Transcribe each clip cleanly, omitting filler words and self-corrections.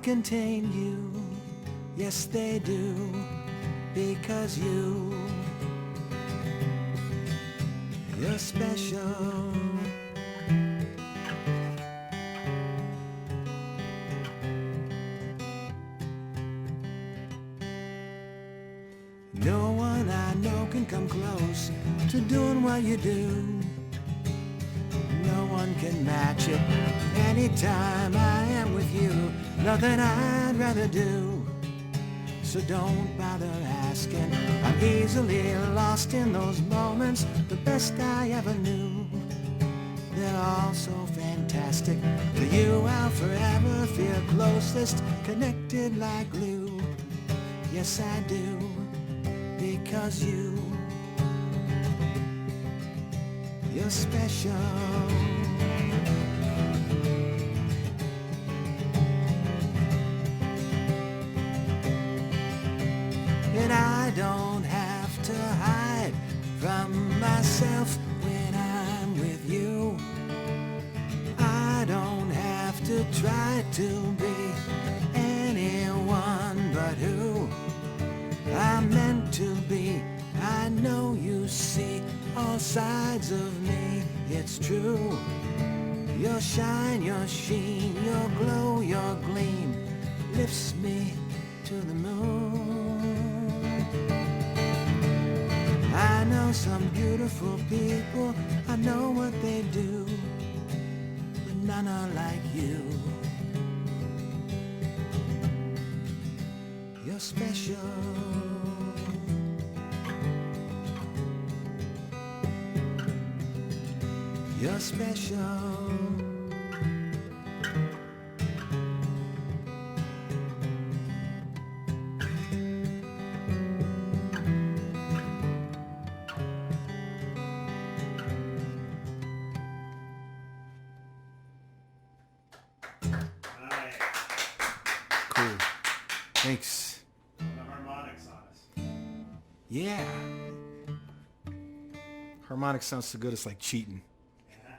contain you. Yes, they do, because you're special. No one I know can come close to doing what you do. No one can match it. Anytime I am with you, nothing I'd rather do. So don't bother asking. I'm easily lost in those moments, the best I ever knew. They're all so fantastic. With you I'll forever feel closest, connected like glue. Yes, I do, because you're special. And I don't have to hide from myself when I'm with you. I don't have to try to be anyone but who I'm meant to be. I know you see all sides of me, it's true. Your shine, your sheen, your glow, your gleam lifts me to the moon. I know some beautiful people, I know what they do, but none are like you. You're special. You're special. Cool. Thanks. The harmonics on us. Yeah. Harmonics sounds so good, it's like cheating.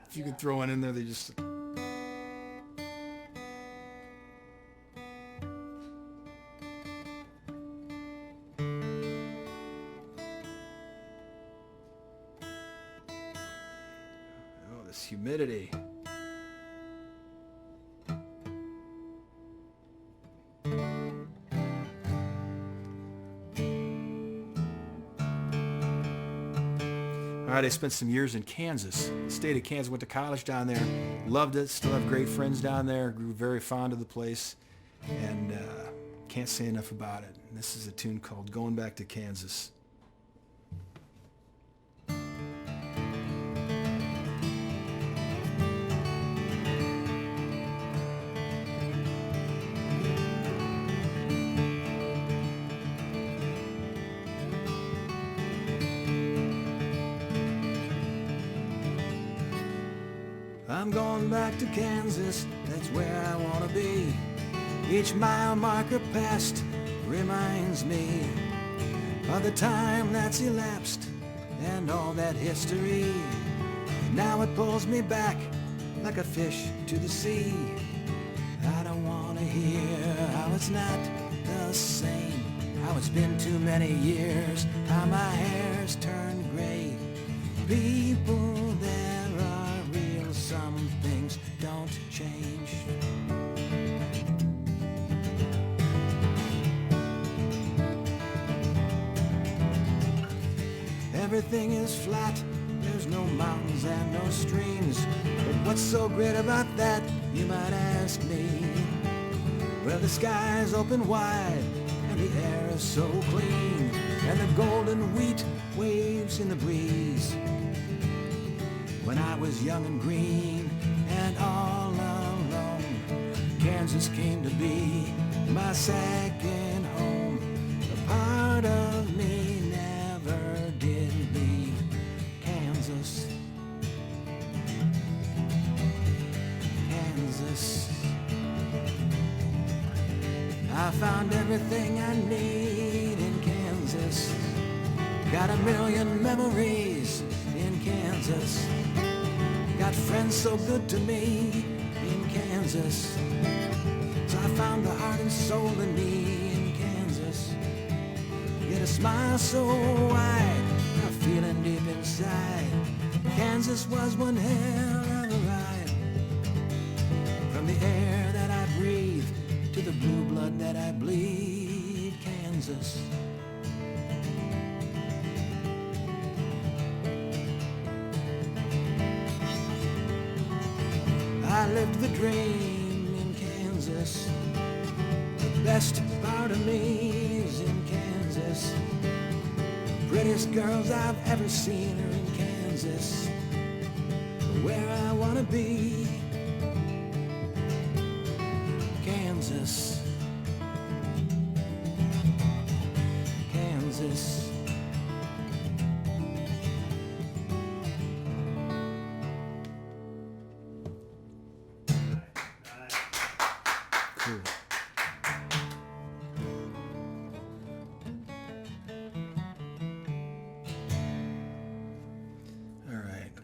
If you could throw one in there, they just... Oh, this humidity. All right, I spent some years in Kansas, state of Kansas, went to college down there, loved it, still have great friends down there, grew very fond of the place, and can't say enough about it. And this is a tune called Going Back to Kansas. I'm going back to Kansas, that's where I want to be. Each mile marker passed reminds me of the time that's elapsed and all that history. Now it pulls me back like a fish to the sea. I don't want to hear how it's not the same, how it's been too many years, how my hair's turned gray. People, there are real, some things don't change. Everything is flat, there's no mountains and no streams. But what's so great about that, you might ask me? Well, the sky's open wide and the air is so clean, and the golden wheat waves in the breeze. When I was young and green and all alone, Kansas came to be my second home. A part of me never did leave Kansas. Kansas. I found everything I need in Kansas. Got a million memories in Kansas. Got friends so good to me in Kansas. So I found the heart and soul in me in Kansas. Yet a smile so wide, a feeling deep inside. Kansas was one hell of a ride. From the air that I breathe to the blue blood that I bleed, Kansas. I lived the dream in Kansas. The best part of me is in Kansas. Prettiest girls I've ever seen are in Kansas. Where I wanna be, Kansas. Kansas. Cool. All right.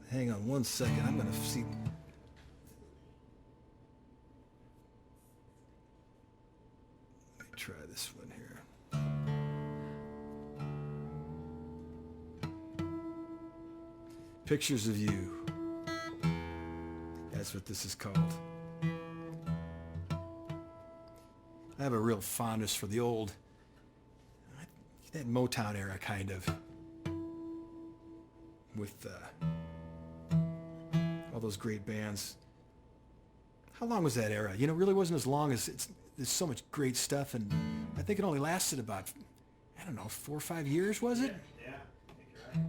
Hang on one second. I'm gonna see. Let me try this one here. Pictures of You. That's what this is called. I have a real fondness for the old, that Motown era kind of, with all those great bands. How long was that era? You know, it really wasn't as long as there's so much great stuff, and I think it only lasted about, I don't know, 4 or 5 years, was it? Yeah, I think you're right.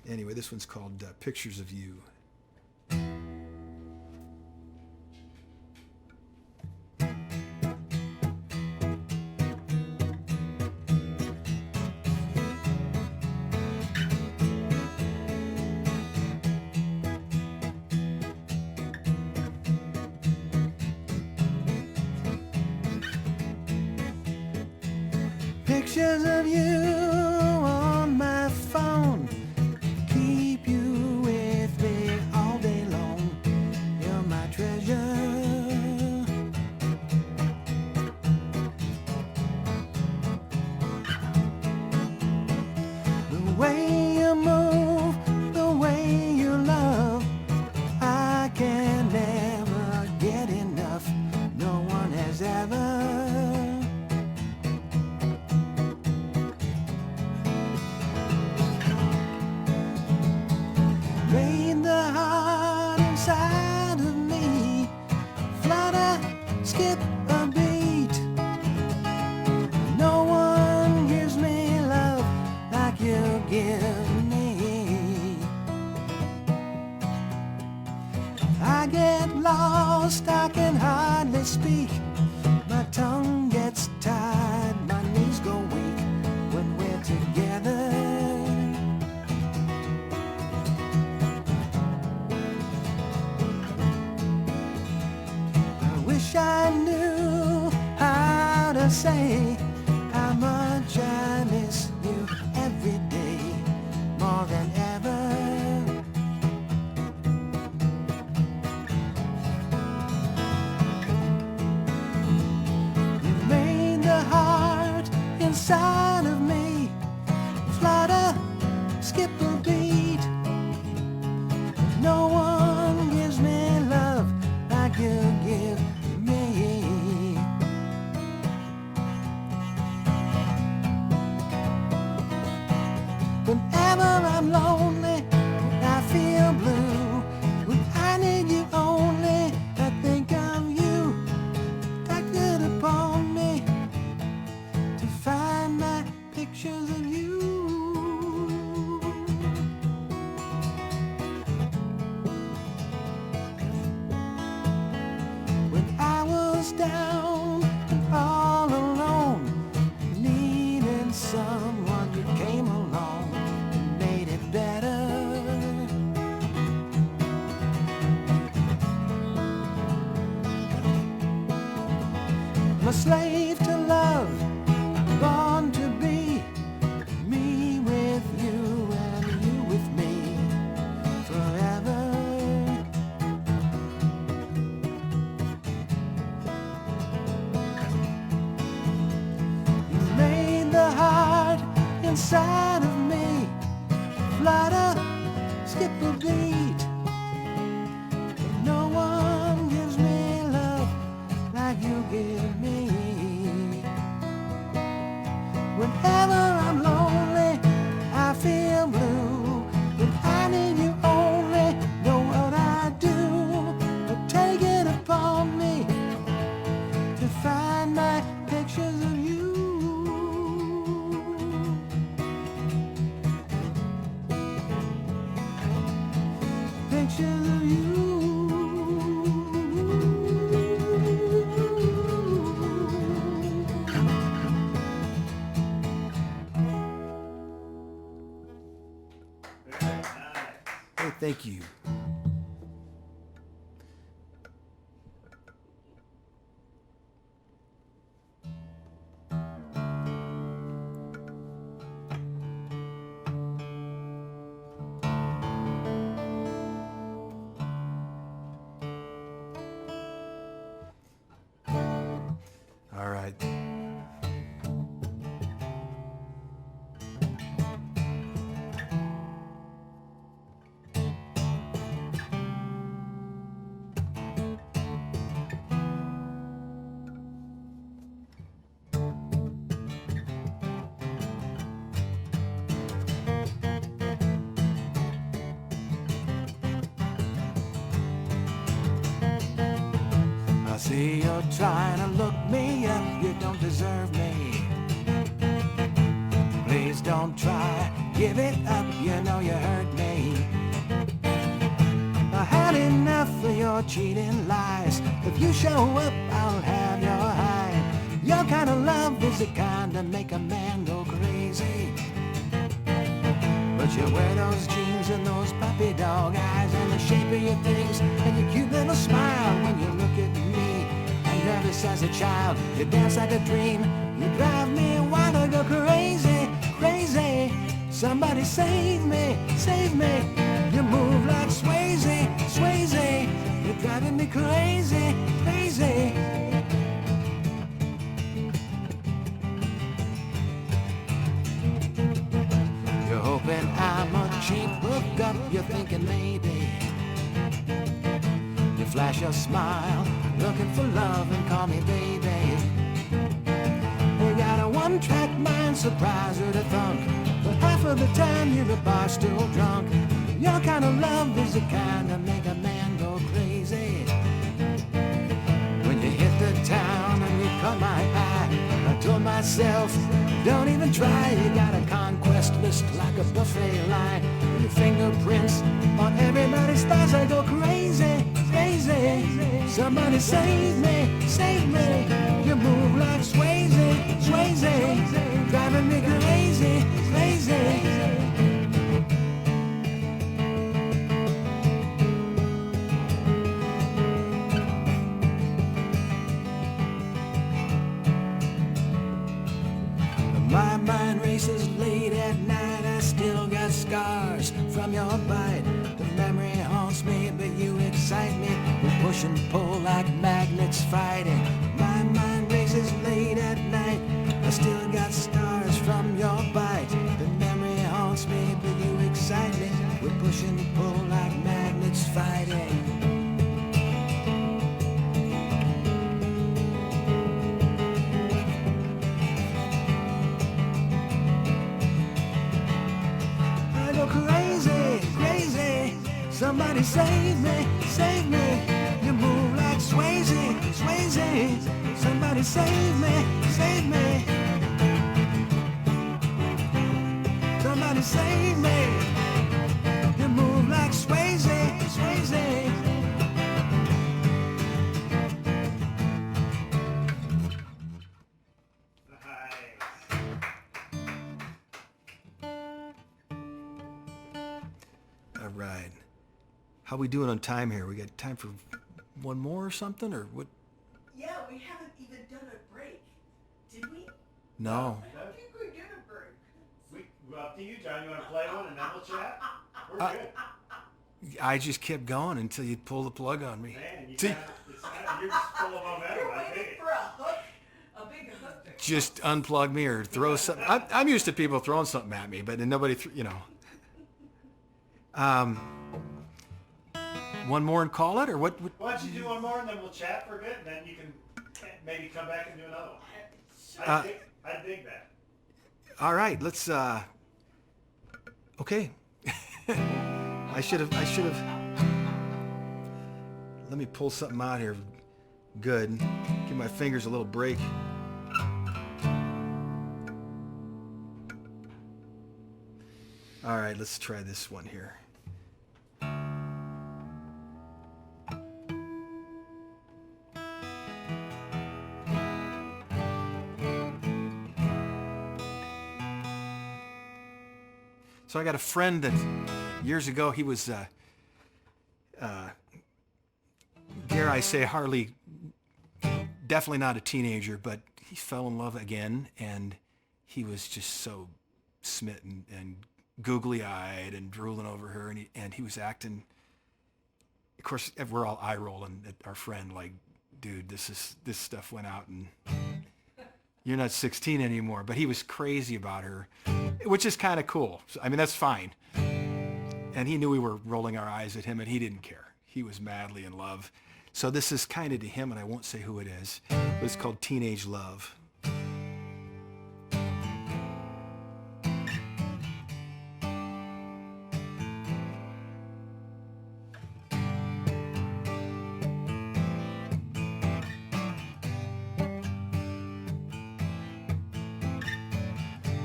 Anyway, this one's called Pictures of You. Pictures of you on my phone, keep you with me all day long. You're my treasure. The way you move, the way you love, I can never get enough. No one has ever. Made the heart inside of me flutter, skip a beat. No one gives me love like you give me. I get lost, I can hardly speak. My tongue gets tired, my knees go weak when we're together. Wish I knew how to say how much I miss you every day, more than ever. You made the heart inside of me flutter, skip a beat. No one gives me love like you give me. Whenever I'm lonely, I feel blue. When I need you only, I think of you. Acted upon me to find my pictures of you. When I was down and all alone, needing someone, you came along and made it better. I'm a slave to love, born to be, me with you and you with me. inside of me. Flutter, skip a beat. No one gives me love like you give me. Whenever I'm lonely, I feel blue. When I need you only, know what I do. But take it upon me to find my pictures of you. Pictures of you. Very nice. Hey, thank you. All right. I see you're trying to look me up, you don't deserve me. Please don't try, give it up, you know you hurt me. I had enough of your cheating lies. If you show up, I'll have your hide. Your kind of love is the kind to make a man go crazy. But you wear those jeans and those puppy dog eyes, and the shape of your things and your cute little smile when you look at me. I'm nervous as a child, you dance like a dream. You drive me wild, I go crazy, crazy. Somebody save me, save me. You move like Swayze, Swayze. You're driving me crazy, crazy. You're hoping I'm a cheap hookup, you're thinking maybe. You flash your smile, looking for love and call me baby. You got a one-track mind, surprise or to thunk. But half of the time you're a bar still drunk. Your kind of love is the kind that make a man go crazy. When you hit the town and you caught my eye, I told myself, don't even try. You got a conquest list like a buffet line. Your fingerprints on everybody's thighs. I go crazy, crazy. Somebody save me, save me. You move like Swayze, Swayze. Driving me crazy, crazy. My mind races late at night. I still got scars from your bite. The memory haunts me, but you excite me. We push and pull like magnets fighting. My mind races late at night. I still got scars from your bite. The memory haunts me, but you excite me. We push and pull like magnets fighting. Crazy, crazy. Somebody save me, save me. You move like Swayze, Swayze. Somebody save me, save me. Somebody save me. You move like Swayze, Swayze. All right. How we doing on time here? We got time for one more or something, or what? Yeah, we haven't even done a break, did we? No. I don't think we did a break. Well, up to you, John. You want to play one and then we'll chat? We're good. I just kept going until you pulled the plug on me. Man, See? you're just full of momentum. You're I waiting think. for a hook, a big hook to just unplug me or throw something. I'm used to people throwing something at me, but nobody, one more and call it, or what? Why don't you do one more and then we'll chat for a bit, and then you can maybe come back and do another one. I dig that. All right, let's. Okay. I should have. Let me pull something out here. Good. Give my fingers a little break. All right, let's try this one here. So I got a friend that years ago, he was, dare I say, definitely not a teenager, but he fell in love again, and he was just so smitten and googly-eyed and drooling over her, and he was acting, of course, we're all eye-rolling at our friend, like, dude, this stuff went out, and you're not 16 anymore. But he was crazy about her, which is kind of cool. I mean, that's fine. And he knew we were rolling our eyes at him, and he didn't care. He was madly in love. So this is kind of to him, and I won't say who it is, but it's called Teenage Love.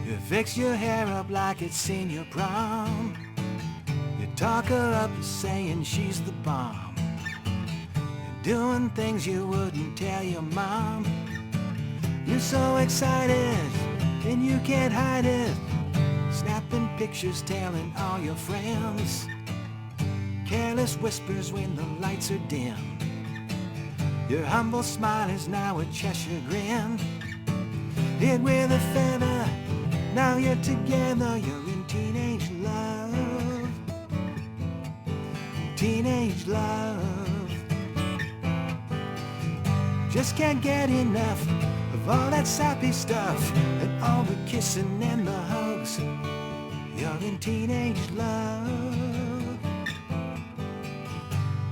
You fix your hair up like it's senior prom. You talk her up, you're saying she's the bomb. You're doing things you wouldn't tell your mom. You're so excited, and you can't hide it. Snapping pictures, telling all your friends. Careless whispers when the lights are dim. Your humble smile is now a Cheshire grin. Hit with a feather, now you're together. You're in teenage love. Teenage love. Just can't get enough of all that sappy stuff and all the kissing and the hugs. You're in teenage love.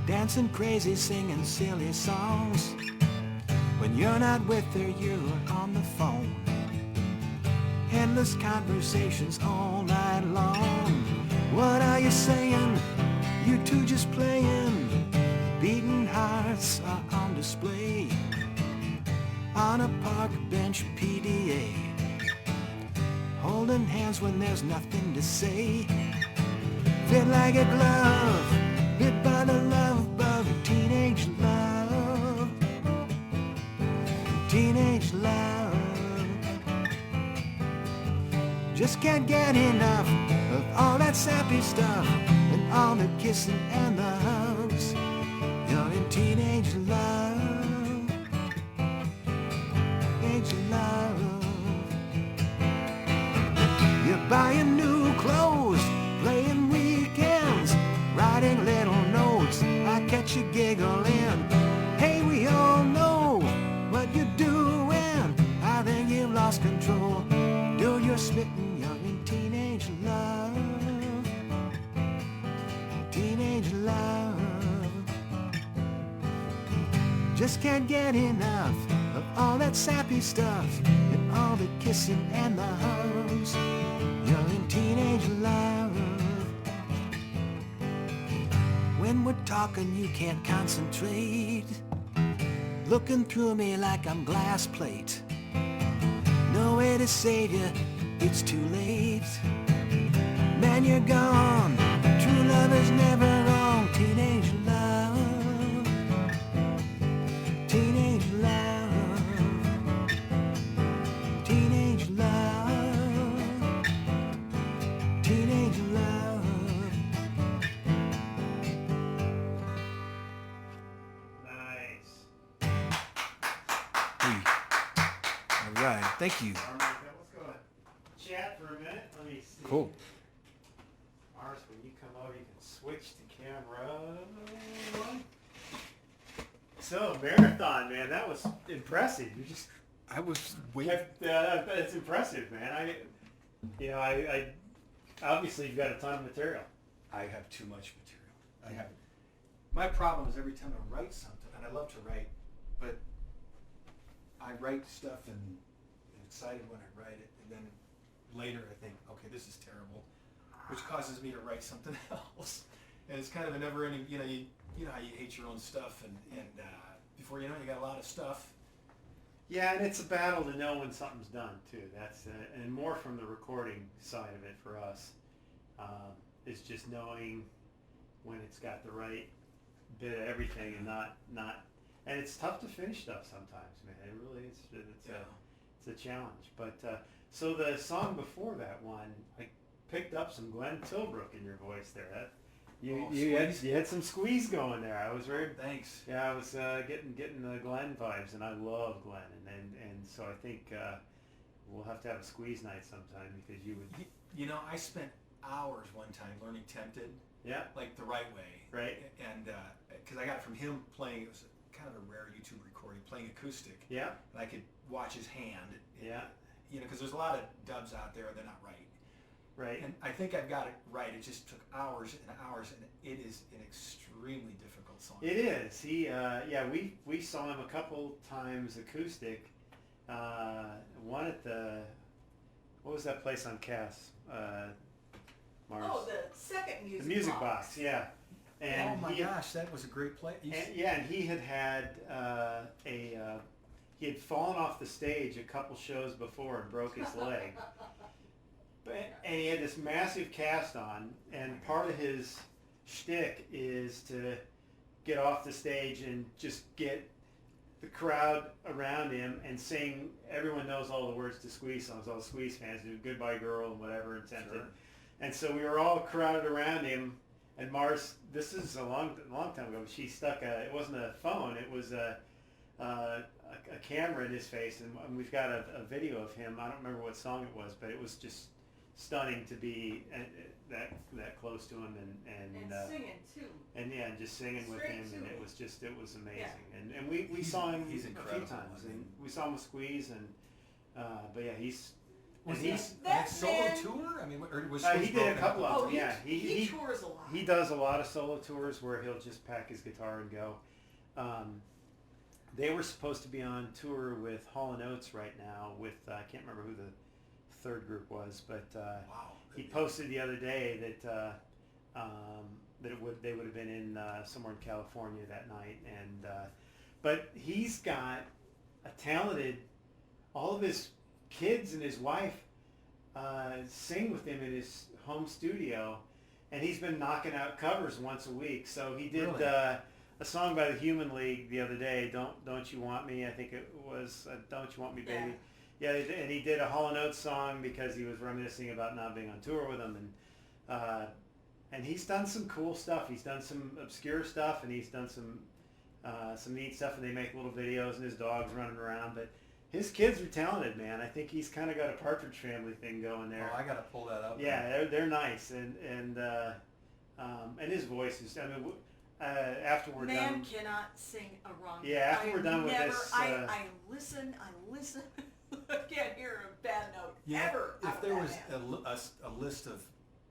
Dancing crazy, singing silly songs. When you're not with her, you're on the phone. Endless conversations all night long. What are you saying? You two just playing. Beating hearts are on display. On a park bench PDA. Holding hands when there's nothing to say. Fit like a glove. Bit by the love bug. Teenage love. Teenage love. Just can't get enough of all that sappy stuff and all the kissing and the hugs. You're in teenage love. Teenage love. You're buying new clothes, playing weekends, writing little notes. I catch you giggling. Hey, we all know what you're doing. I think you've lost control. Dude, you're smitten, you're in teenage love. Teenage love. Just can't get enough of all that sappy stuff and all the kissing and the hugs. You're in teenage love. When we're talking, you can't concentrate. Looking through me like I'm glass plate. No way to save you, it's too late. Man, you're gone. True love is never wrong. Teenage love. Teenage love. Teenage love. Teenage love. Nice. All right, thank you. All right, let's go chat for a minute. Let me see. Cool. Mars, when you come over, you can switch to camera. So, marathon, man, that was impressive. You just I was waiting. That's impressive, man. I obviously you've got a ton of material. I have too much material. My problem is every time I write something, and I love to write, but I write stuff and I'm excited when I write it, and then later I think, okay, this is terrible, which causes me to write something else. And it's kind of a never-ending, you know how you hate your own stuff, and before you know it, you got a lot of stuff. Yeah, and it's a battle to know when something's done too. That's and more from the recording side of it for us. It's just knowing when it's got the right bit of everything and not. And it's tough to finish stuff sometimes, man. It really is. It's a challenge. But so the song before that one, I picked up some Glenn Tilbrook in your voice there. You had some squeeze going there. I was very thanks. Yeah, I was getting the Glenn vibes, and I love Glenn, and so I think we'll have to have a squeeze night sometime because you would. You know, I spent hours one time learning Tempted. Yeah. Like the right way. Right. And because I got it from him playing, it was kind of a rare YouTube recording, playing acoustic. Yeah. And I could watch his hand. Yeah. You know, because there's a lot of dubs out there, they're not right. Right. And I think I've got it right. It just took hours and hours, and it is an extremely difficult song. It is. We saw him a couple times acoustic. One at what was that place on Cass? Mars. Oh, the second music. The music box. Yeah. And oh my gosh, that was a great play. And he had he had fallen off the stage a couple shows before and broke his leg. And he had this massive cast on, and part of his shtick is to get off the stage and just get the crowd around him and sing. Everyone knows all the words to Squeeze songs. All the Squeeze fans do "Goodbye Girl" and whatever, and Tempted. Sure. And so we were all crowded around him. And Mars, this is a long time ago. She stuck it wasn't a phone. It was a camera in his face, and we've got a video of him. I don't remember what song it was, but it was just stunning to be that close to him and singing too. And yeah, and just singing with him, and it was amazing. Yeah. And we saw him he's a few incredible. times, and we saw him with Squeeze, and but yeah, he's that solo tour? I mean, or was he did a couple of them. Yeah, he tours a lot. He does a lot of solo tours where he'll just pack his guitar and go. They were supposed to be on tour with Hall & Oates right now with I can't remember who the third group was, but he posted the other day that they would have been in somewhere in California that night, and but he's got a talented. All of his kids and his wife sing with him in his home studio, and he's been knocking out covers once a week. So he did a song by the Human League the other day, "Don't You Want Me?" I think it was "Don't You Want Me, Baby." Yeah, and he did a Hall & Oates song because he was reminiscing about not being on tour with them, and he's done some cool stuff. He's done some obscure stuff, and he's done some neat stuff, and they make little videos, and his dog's running around, but his kids are talented, man. I think he's kind of got a Partridge Family thing going there. Oh, I got to pull that up. Yeah, they're nice, and his voice is. I mean, after we're done. Man cannot sing a wrong. Yeah, after we're done with this. I listen. I can't hear a bad note ever. If there was a list of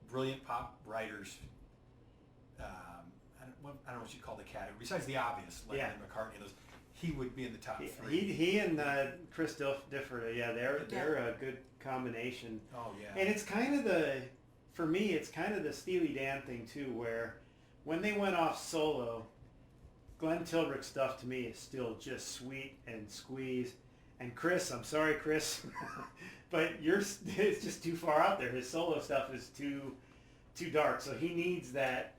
brilliant pop writers, I don't know what you'd call the category. Besides the obvious, like McCartney, those. He would be in the top three. He and Chris Difford, they're a good combination. Oh yeah. And it's kind of for me, it's kind of the Steely Dan thing too, where when they went off solo, Glenn Tilbrook's stuff to me is still just sweet and Squeeze. And Chris, I'm sorry, Chris, but it's just too far out there. His solo stuff is too dark. So he needs that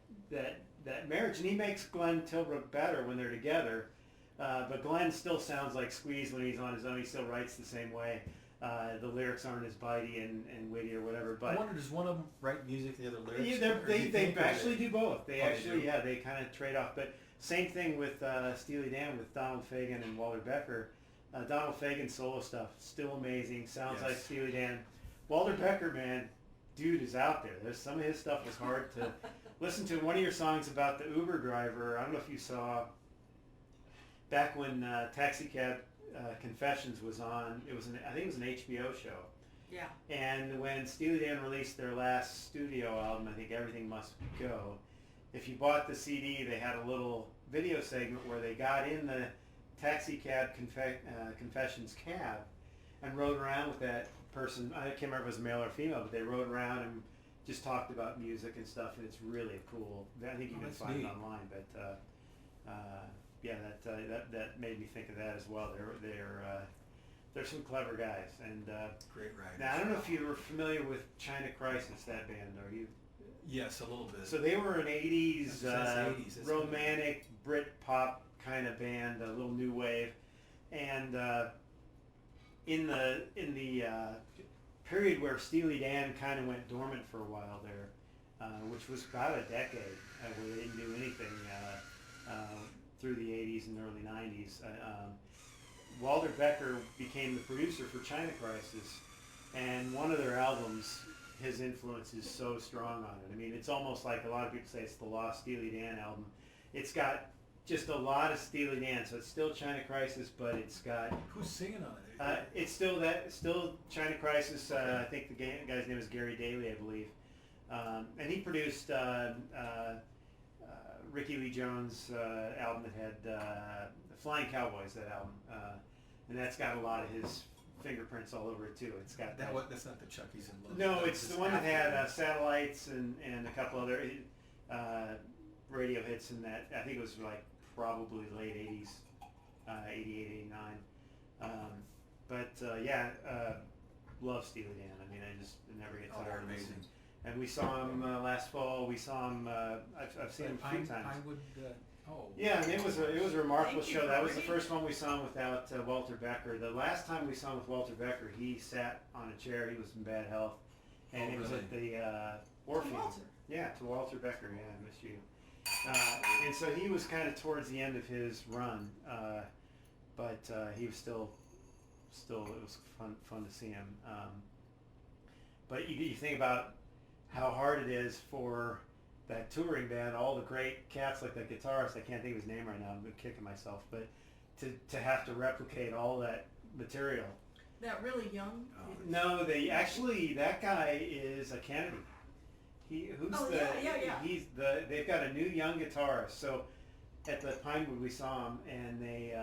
marriage, and he makes Glenn Tilbrook better when they're together. But Glenn still sounds like Squeeze when he's on his own. He still writes the same way. The lyrics aren't as bitey and witty or whatever. But I wonder, does one of them write music, the other lyrics? Yeah, they actually do both. They they kind of trade off. But same thing with Steely Dan with Donald Fagen and Walter Becker. Donald Fagen's solo stuff still amazing. Sounds like Steely Dan. Walter Becker, man, dude is out there. There's some of his stuff was hard to listen to. One of your songs about the Uber driver. I don't know if you saw. back when Taxi Cab Confessions was on. I think it was an HBO show. Yeah. And when Steely Dan released their last studio album, I think Everything Must Go, if you bought the CD, they had a little video segment where they got in the Taxi Cab Confessions cab and rode around with that person. I can't remember if it was male or female, but they rode around and just talked about music and stuff, and it's really cool. I think you can find it online, but yeah, that made me think of that as well. They're some clever guys, and great writers. now I don't know if you were familiar with China Crisis, that band, are you? Yes, a little bit. So they were an 80s, That's 80s, romantic Brit pop kind of band, a little new wave, and in the period where Steely Dan kind of went dormant for a while there, which was about a decade where they didn't do anything through the 80s and early 90s. Walter Becker became the producer for China Crisis, and one of their albums, his influence is so strong on it. I mean, it's almost like a lot of people say it's the lost Steely Dan album. It's got just a lot of Steely Dan, so it's still China Crisis, but it's got... Who's singing on it? it's still China Crisis. I think the guy's name is Gary Daly, I believe. And he produced Ricky Lee Jones' album that had the Flying Cowboys, that album. And that's got a lot of his fingerprints all over it too. It's got That's not the Chucky's in Love. No, it's the one that had Satellites and a couple other radio hits in that. I think it was like probably late 80s, 88, 89. Love Steely Dan. I mean, I just never get tired of amazing. listening. And we saw him last fall. We saw him. I've seen him a few times. Yeah, and it was a remarkable Thank you show. for That was the bringing- first one we saw him without Walter Becker. The last time we saw him with Walter Becker, he sat on a chair. He was in bad health, and it was at the Orpheum. Walter. Yeah, to Walter Becker. Yeah, I miss you. And so he was kind of towards the end of his run, but he was still. It was fun to see him. But you think about how hard it is for that touring band, all the great cats like that guitarist, I can't think of his name right now, I'm kicking myself, but to have to replicate all that material. That really young? No, that guy is a Kennedy. They've got a new young guitarist. So at the Pinewood we saw him, and they,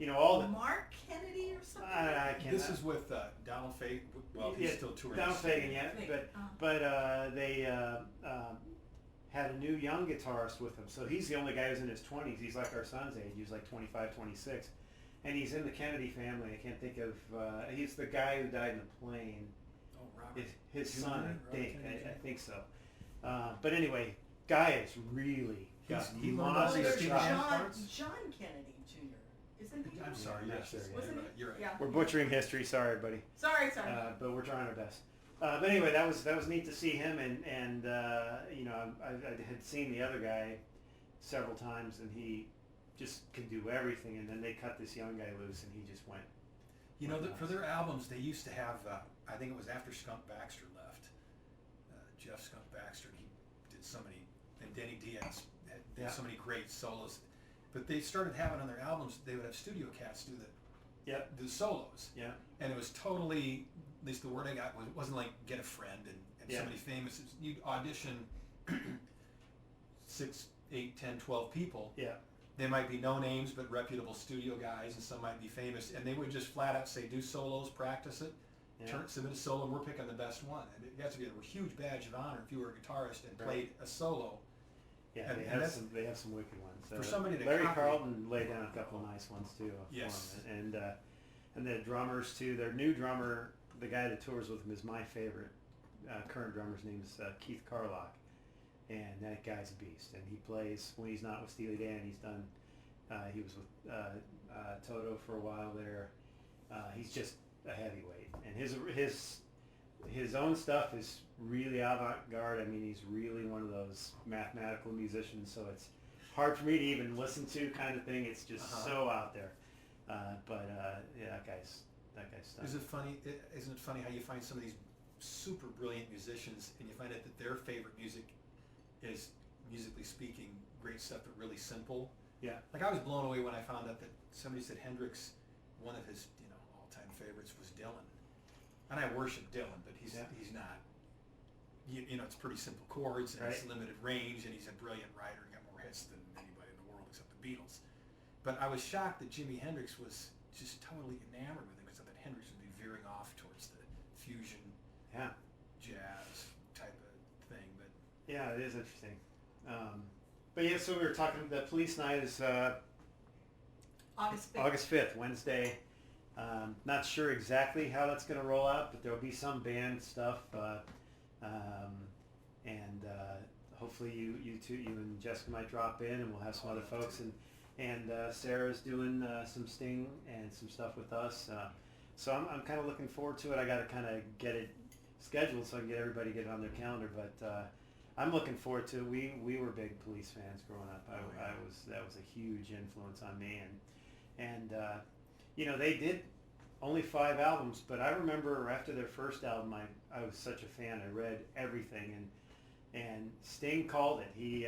all the... Mark Kennedy or something? I can't. This is with Donald Fagen. Well, he's still touring. Donald Fagen, yeah, but Uh-huh. they had a new young guitarist with him. So he's the only guy who's in his 20s. He's like our son's age. He's like 25, 26. And he's in the Kennedy family. I can't think of, he's the guy who died in the plane. Oh, Robert. His son, I think. Kennedy. I think so. But anyway, guy is really got He learned all Well, these there's Steely John, Dan parts? John Kennedy Jr. Isn't he? I'm sorry, Yeah, yes. sure, yeah. Wasn't he? You're right. Yeah. We're butchering history. Sorry, everybody. Sorry. But we're trying our best. But anyway, that was neat to see him, and I had seen the other guy several times, and he just can do everything. And then they cut this young guy loose, and he just went. For their albums, they used to have. I think it was after Skunk Baxter left. Jeff Skunk Baxter, he did so many, and Denny Diaz did so many great solos. But they started having on their albums, they would have studio cats do the solos. Yeah. And it was totally, at least the word I got wasn't like get a friend and somebody famous. You'd audition 6, 8, 10, 12 people. Yeah. They might be no names, but reputable studio guys, and some might be famous. And they would just flat out say, do solos, practice it, submit a solo, and we're picking the best one. And it has to be a huge badge of honor if you were a guitarist and played a solo. Yeah, they have some wicked ones. For somebody to Larry copy, Carlton laid down a couple of nice ones too. Yes. For him. And the drummers too. Their new drummer, the guy that tours with him, is my favorite. Current drummer's name is Keith Carlock, and that guy's a beast. And he plays when he's not with Steely Dan. He's done. He was with Toto for a while there. He's just a heavyweight, and his own stuff is really avant-garde. I mean, he's really one of those mathematical musicians, so it's hard for me to even listen to kind of thing. It's just so out there. That guy's stuff. Isn't it funny how you find some of these super brilliant musicians and you find out that their favorite music is, musically speaking, great stuff but really simple, Yeah. Like I was blown away when I found out that somebody said Hendrix, one of his all-time favorites was Dylan, and I worship Dylan, but he's not. It's pretty simple chords and it's limited range, and he's a brilliant writer and got more hits than anybody in the world except the Beatles. But I was shocked that Jimi Hendrix was just totally enamored with him, because I thought Hendrix would be veering off towards the fusion, jazz type of thing. But yeah, it is interesting. But yeah, so we were talking. The Police Night is August 5th. August 5th, Wednesday. Not sure exactly how that's going to roll out, but there will be some band stuff, and hopefully you and Jessica might drop in, and we'll have some other folks, and Sarah's doing some Sting and some stuff with us. So I'm kind of looking forward to it. I got to kind of get it scheduled so I can get everybody get it on their calendar, but I'm looking forward to it. We were big Police fans growing up. That was a huge influence on me, and they did only 5 albums, but I remember after their first album, I was such a fan. I read everything, and Sting called it. He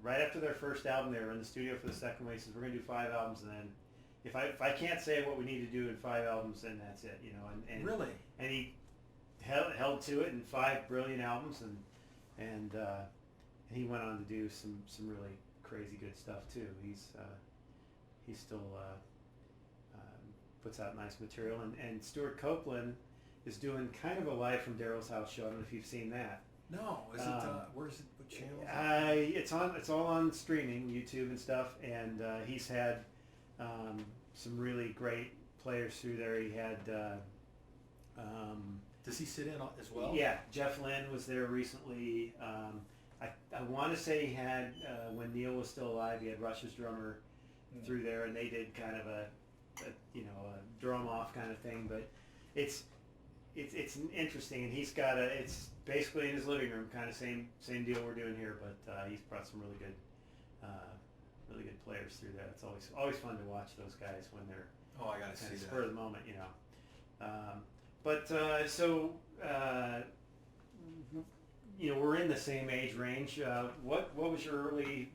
right after their first album, they were in the studio for the second one. He says, "We're going to do 5 albums, and then if I can't say what we need to do in 5 albums, then that's it." And really, and he held to it in 5 brilliant albums, and he went on to do some really crazy good stuff too. He's still puts out nice material, and Stuart Copeland is doing kind of a Live from Daryl's House show. I don't know if you've seen that. no, is it? Where's it? What channel? Is it? It's all on streaming, YouTube and stuff, and he's had some really great players through there. He had Does he sit in as well? yeah, Jeff Lynne was there recently. I want to say he had when Neil was still alive, he had Rush's drummer through there, and they did kind of a drum off kind of thing. But it's interesting, and he's got it's basically in his living room, kind of same deal we're doing here, but he's brought some really good players through that. It's always fun to watch those guys when they're I gotta kind see of that. spur of the moment, we're in the same age range. What was your early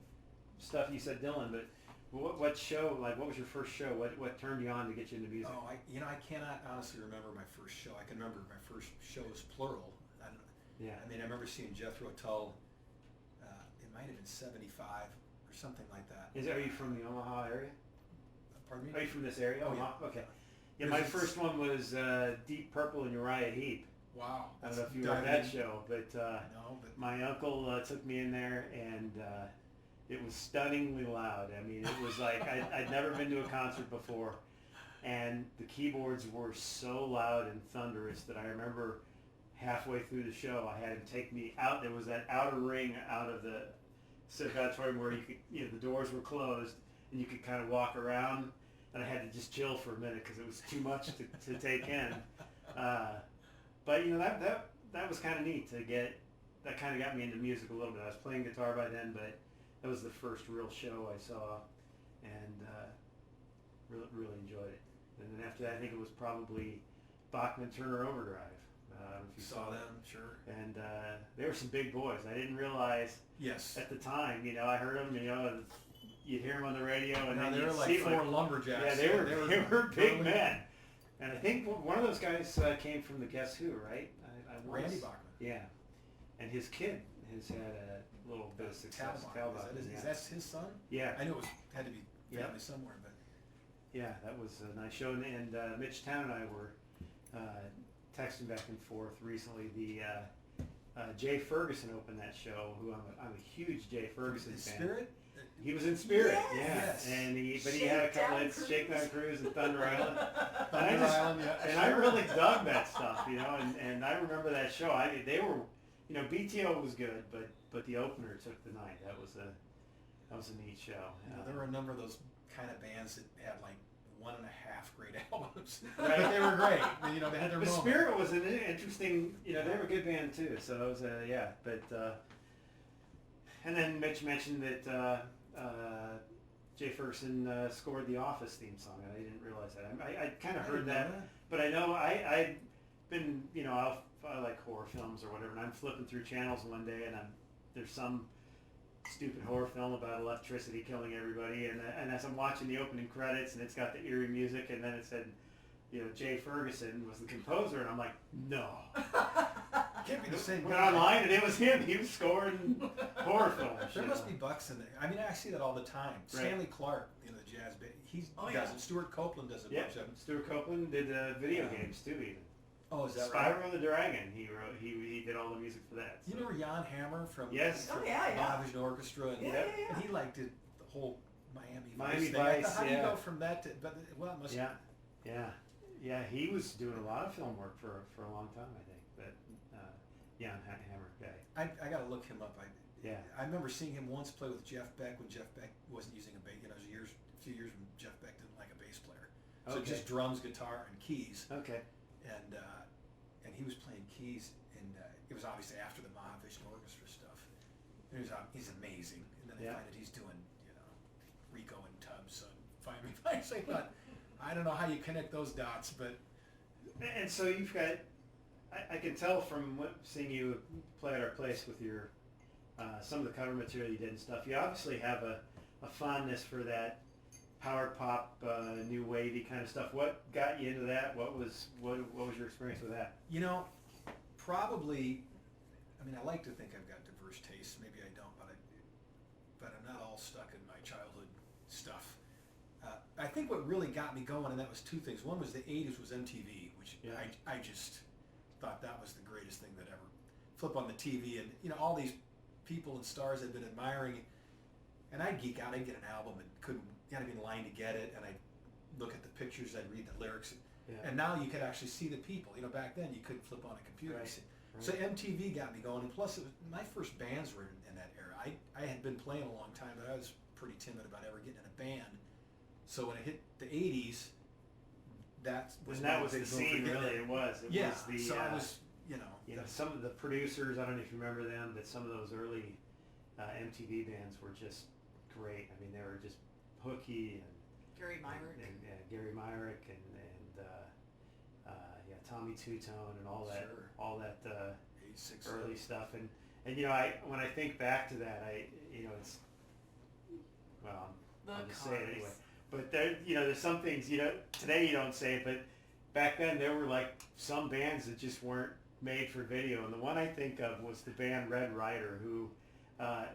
stuff? You said Dylan, but what show? Like, what was your first show? What turned you on to get you into music? Oh, I cannot honestly remember my first show. I can remember my first show was plural. I remember seeing Jethro Tull. It might have been '75 or something like that. Are you from the Omaha area? Pardon me? Are you from this area? Oh, Omaha? yeah. Okay. Yeah, my first one was Deep Purple and Uriah Heep. Wow. I don't know if you heard that show, but No, but my uncle took me in there, and it was stunningly loud. I mean, it was like I'd never been to a concert before, and the keyboards were so loud and thunderous that I remember halfway through the show, I had him take me out. There was that outer ring out of the civic auditorium where you could, the doors were closed, and you could kind of walk around, and I had to just chill for a minute because it was too much to take in. But that was kind of neat to get. That kind of got me into music a little bit. I was playing guitar by then, but that was the first real show I saw, and really enjoyed it. And then after that, I think it was probably Bachman Turner Overdrive. If you saw them, sure. And they were some big boys. I didn't realize Yes. at the time. I heard them. You'd hear them on the radio, and then they were you'd like see 4 lumberjacks. yeah, they were big burly. men. And I think one of those guys came from the Guess Who, right? Randy Bachman. Yeah, and his kid has had a little bit of success. Tal Bachman, Bachman. yeah. Is that his son? Yeah, I knew it had to be Yeah. family somewhere, but yeah, that was a nice show. And Mitch Town and I were texting back and forth recently. The Jay Ferguson opened that show. Who I'm a huge Jay Ferguson in fan. Spirit. He was in Spirit, Yes. yeah. And he had a couple Shakedown hits, Shakedown Cruise and Thunder Island. Thunder Island, yeah. And I really dug that stuff, and I remember that show. They were, BTO was good, but the opener took the night. That was a neat show. There were a number of those kind of bands that had like 1.5 great albums. Right. But they were great. They had their But moment. Spirit was an interesting, they were a good band too. So it was but and then Mitch mentioned that Jay Ferguson scored the Office theme song, and I didn't realize that. I kind of heard that, but I know I've been, I like horror films or whatever, and I'm flipping through channels one day, and there's some stupid horror film about electricity killing everybody, and as I'm watching the opening credits, and it's got the eerie music, and then it said, Jay Ferguson was the composer, and I'm like, no. Can't be the same Went guy. online, and it was him. He was scoring horror films. There must be bucks in there. I mean, I see that all the time. Right. Stanley Clarke, the jazz band, he Oh, does yeah. it. Stuart Copeland does a Yeah, bunch of them. Stuart Copeland did video Yeah. games too, even. Oh, is that right? Spyro the Dragon. He wrote. He did all the music for that. You so. remember Jan Hammer from Yes. Oh, yeah, yeah. Television Orchestra? And, Yeah, Yep. yeah, yeah. and he did the whole Miami Miami thing. I Vice, thought, how do you yeah. go from that to, but, well, it must Yeah. He was doing a lot of film work for a long time, I think. But Jan Hammer guy. I got to look him up. Yeah. I remember seeing him once play with Jeff Beck when Jeff Beck wasn't using a bass. It was a few years when Jeff Beck didn't like a bass player. So Okay. just drums, guitar, and keys. Okay. And he was playing keys, and it was obviously after the Mahavishnu Orchestra stuff. And he's amazing. And then I Yeah. find that he's doing, Rico and Tubbs on Miami Vice. I thought, I don't know how you connect those dots, but And so you've got. I can tell from seeing you play at our place with your some of the cover material you did and stuff. You obviously have a fondness for that power pop, new wavy kind of stuff. What got you into that? What was your experience with that? probably, I mean, I like to think I've got diverse tastes. Maybe I don't, but I'm not all stuck in my childhood stuff. I think what really got me going, and that was two things. One was the 80s was MTV, which Yeah. I just thought that was the greatest thing that ever. Flip on the TV and, all these people and stars I'd been admiring, and I'd geek out. I'd get an album and I'd be in line to get it, and I'd look at the pictures, I'd read the lyrics, Yeah. and now you could actually see the people. Back then you couldn't flip on a computer. Right. So MTV got me going, and plus my first bands were in that era. I had been playing a long time, but I was pretty timid about ever getting in a band. So when it hit the 80s, that was And that my was the big scene, vote for really. getting It was. It yeah, was the. so I was, Some of the producers. I don't know if you remember them, but some of those early MTV bands were just great. I mean, they were just hooky Gary Myrick. and Gary Myrick and Tommy Two-Tone and all that, Sure. all that 86. early stuff. And when I think back to that, it's well, I'll just say it anyway. But there's some things today you don't say it, but back then there were like some bands that just weren't made for video. And the one I think of was the band Red Rider, who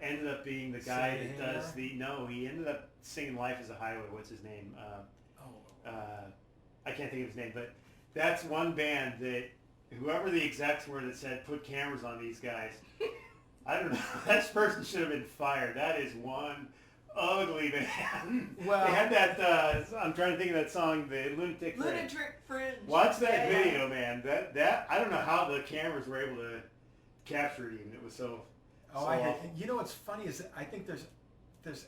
ended up being the guy Singing that does Hangar? he ended up singing Life is a Highway. What's his name? I can't think of his name, but that's one band that whoever the execs were that said put cameras on these guys, I don't know. That person should have been fired. That is one ugly band. Well- they had that. I'm trying to think of that song, the Lunatic Fringe. Lunatic Fringe. Watch that Yeah, yeah. video, man. That I don't know how the cameras were able to capture it. Even it was so. Oh, so I had, awful. what's funny is that I think there's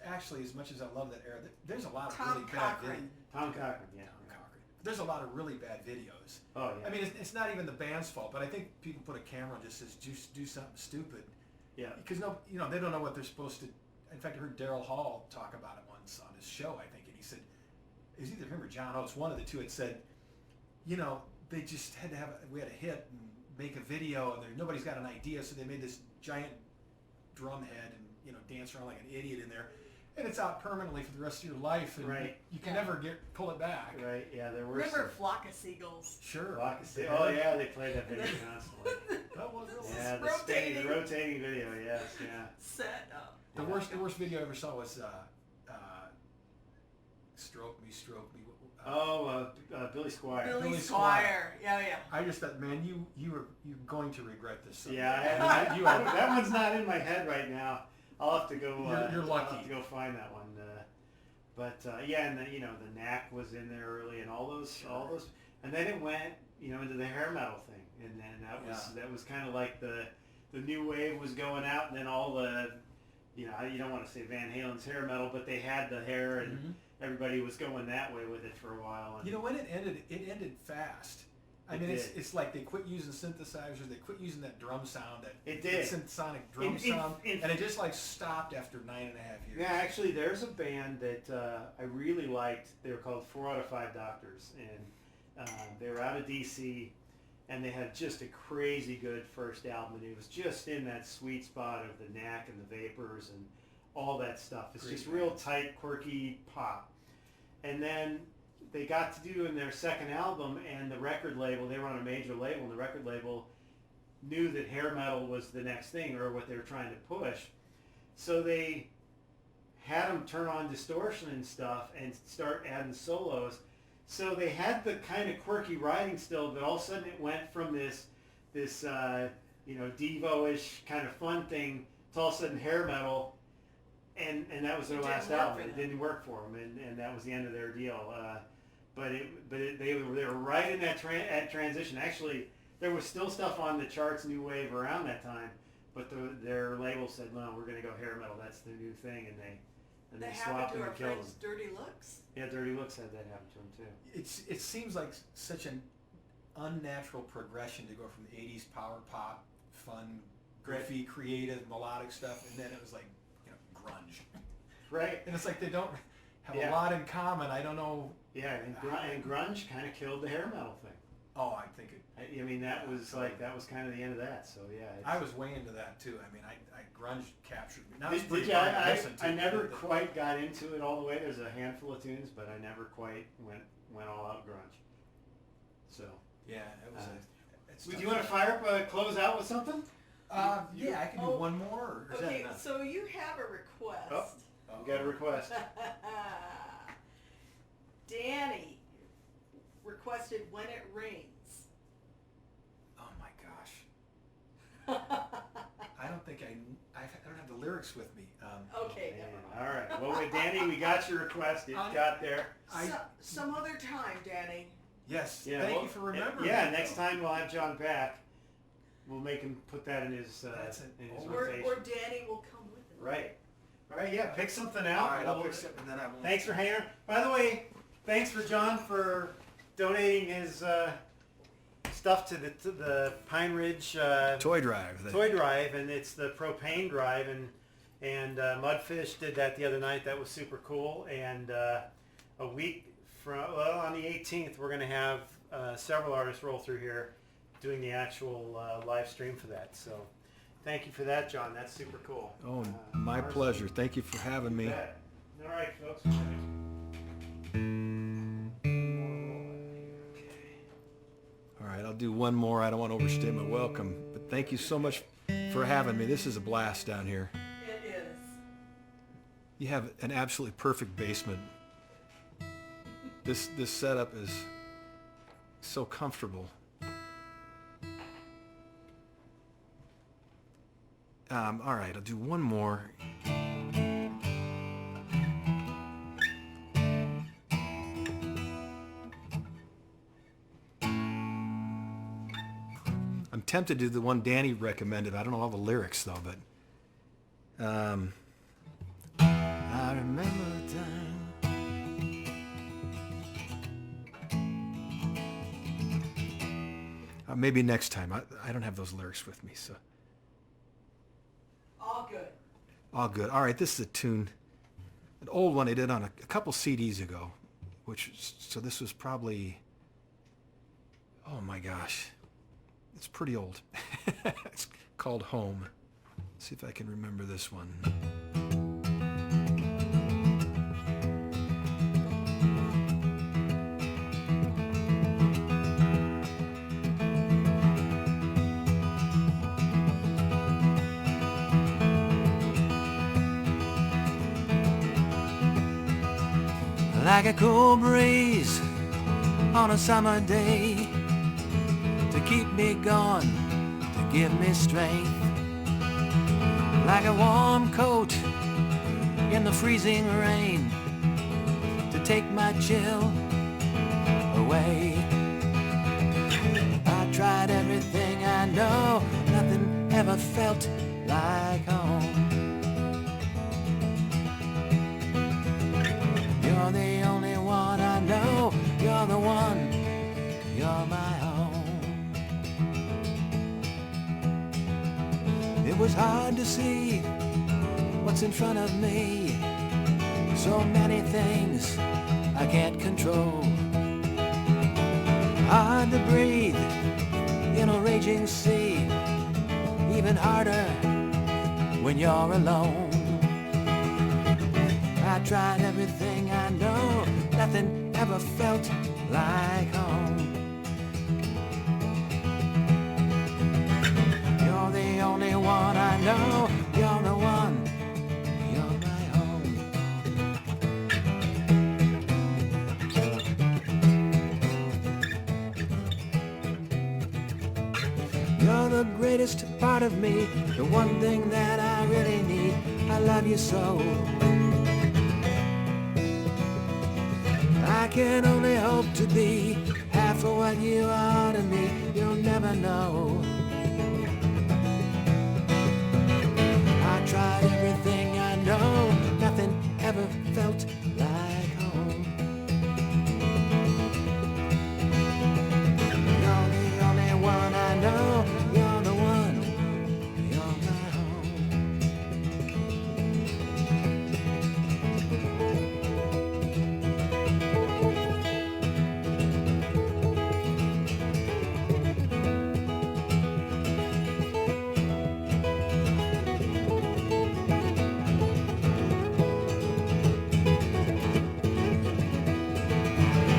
actually, as much as I love that era, there's a lot of Tom really bad Cochrane. videos. Tom Cochrane, yeah. Tom Cochrane. There's a lot of really bad videos. Oh yeah. I mean, it's not even the band's fault, but I think people put a camera and just says, do something stupid. yeah. Because they don't know what they're supposed to. In fact, I heard Daryl Hall talk about it once on his show, I think, and he said, it was either him or John Oates, one of the two, had said, they just had to we had a hit and make a video, and nobody's got an idea, so they made this giant drum head and dance around like an idiot in there, and it's out permanently for the rest of your life, and Right. you can Yeah. never pull it back. Right. Yeah. There were. Remember some, Flock of Seagulls? Sure. Oh yeah, they played that video constantly. That was really Yeah, the rotating. rotating video. Yes. Yeah. Set up. The worst video I ever saw was Stroke Me. Billy Squire. Billy Billy Squire. Yeah, yeah. I just thought, man, you're going to regret this someday. Yeah, You are- that one's not in my head right now. I'll have to go. You're lucky. I'll have to go find that one. And then the Knack was in there early, and all those, and then it went, into the hair metal thing, and then that was kind of like the new wave was going out, and then all the, you don't want to say Van Halen's hair metal, but they had the hair, and Mhm. everybody was going that way with it for a while. And When it ended fast. I It mean, did. it's like they quit using synthesizers, they quit using that drum sound, that It did. sonic drum In- sound, in- and it just like stopped after 9.5 years. Yeah, actually, there's a band that I really liked. They were called 4 out of 5 Doctors, and they were out of DC, and they had just a crazy good first album, and it was just in that sweet spot of the Knack and the Vapors, and all that stuff. It's Great just real bands. tight, quirky pop. And then they got to do in their second album, and the record label, they were on a major label, and the record label knew that hair metal was the next thing, or what they were trying to push. So they had them turn on distortion and stuff and start adding solos. So they had the kind of quirky writing still, but all of a sudden it went from this Devo-ish kind of fun thing to all of a sudden hair metal, and that was their It last didn't work album. for It them. didn't work for them, and that was the end of their deal. They were right in that transition. Actually, there was still stuff on the charts, new wave around that time, but their label said, "No, we're going to go hair metal. That's the new thing," and they That swapped happened to them our and killed friends them. Dirty Looks. Yeah, Dirty Looks had that happen to them too. It seems like such an unnatural progression to go from the 80s power pop, fun, riffy, creative, melodic stuff, and then it was like, grunge. Right. And it's like they don't have Yeah. a lot in common. I don't know. Yeah, and grunge kind of killed the hair metal thing. Oh, I think it. I mean, that was kind of the end of that. So yeah. I was way into that too. I mean, I grunge captured me. Now Did it's pretty you? fun to listen to. I never but- quite got into it all the way. There's a handful of tunes, but I never quite went all out grunge. So. Yeah, it was. It's Would tough. you want to fire up a close out with something? Yeah, I can do Oh, one more. Or is that Okay, enough? so you have a request. We got a request. Danny requested When It Rains. Oh my gosh. I don't think I don't have the lyrics with me. Okay, Man, never mind. all right. Well, with Danny, we got your request. It got there. Some other time, Danny. Yes. Yeah, Thank well, you for remembering. Yeah, that, next though. time we'll have John back. We'll make him put that in his rotation. Or Danny will come with it. Right. All right. Yeah. Pick something out. All right, I'll We'll- pick something, and then I won't. Thanks for hanging. By the way, thanks for John for donating his stuff to the Pine Ridge Toy Drive. toy drive, and it's the propane drive, and Mudfish did that the other night. That was super cool. And a week on the 18th, we're going to have several artists roll through here doing the actual live stream for that. So thank you for that, John. That's super cool. Oh, my ours- pleasure. Thank you for having me. You bet. All right, folks. All right, I'll do one more. I don't want to overstay my welcome, but thank you so much for having me. This is a blast down here. It is. You have an absolutely perfect basement. This setup is so comfortable. All right, I'll do one more. I'm tempted to do the one Danny recommended. I don't know all the lyrics though, but I remember the time. Maybe next time. I don't have those lyrics with me, so All good. all good. All right, this is a tune, an old one I did on a couple CDs ago, so this was probably, oh my gosh, it's pretty old. It's called Home. Let's see if I can remember this one. Like a cool breeze on a summer day, to keep me going, to give me strength. Like a warm coat in the freezing rain, to take my chill away. I tried everything I know, nothing ever felt like home. You're the only one I know, you're the one, you're my home. It was hard to see what's in front of me, so many things I can't control. Hard to breathe in a raging sea, even harder when you're alone. I tried everything I know, nothing ever felt like home. You're the only one I know, you're the one, you're my home. You're the greatest part of me, the one thing that I really need. I love you so. I can only hope to be half of what you are to me. You'll never know. I tried everything I know, nothing ever felt like home. You're the only one I know, you're the one, you're my home.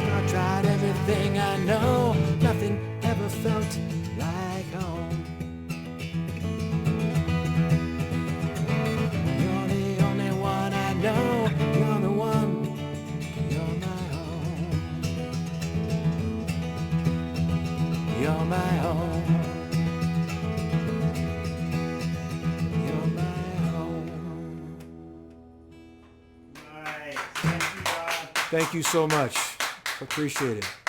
I tried everything I know, nothing ever felt like home. You're the only one I know, you're the one, you're my home. You're my home. You're my home. Nice. Thank you, Rob. Thank you so much. Appreciate it.